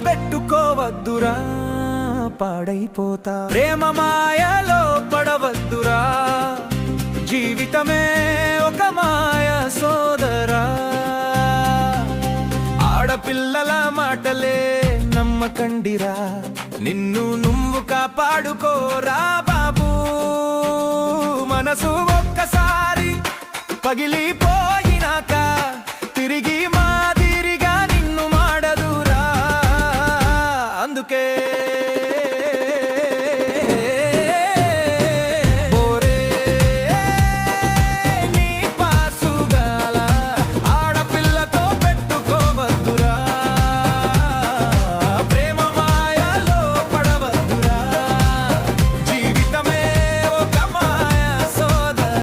పెట్టుకోవద్దురా, పాడైపోతా. ప్రేమ మాయలో పడవద్దురా, జీవితమే ఒక మాయ సోదరా. ఆడపిల్లల మాటలే నమ్మకండిరా, నిన్ను నువ్వు కాపాడుకోరా బాబూ. మనసు ఒక్కసారి పగిలిపోయినాక తిరిగి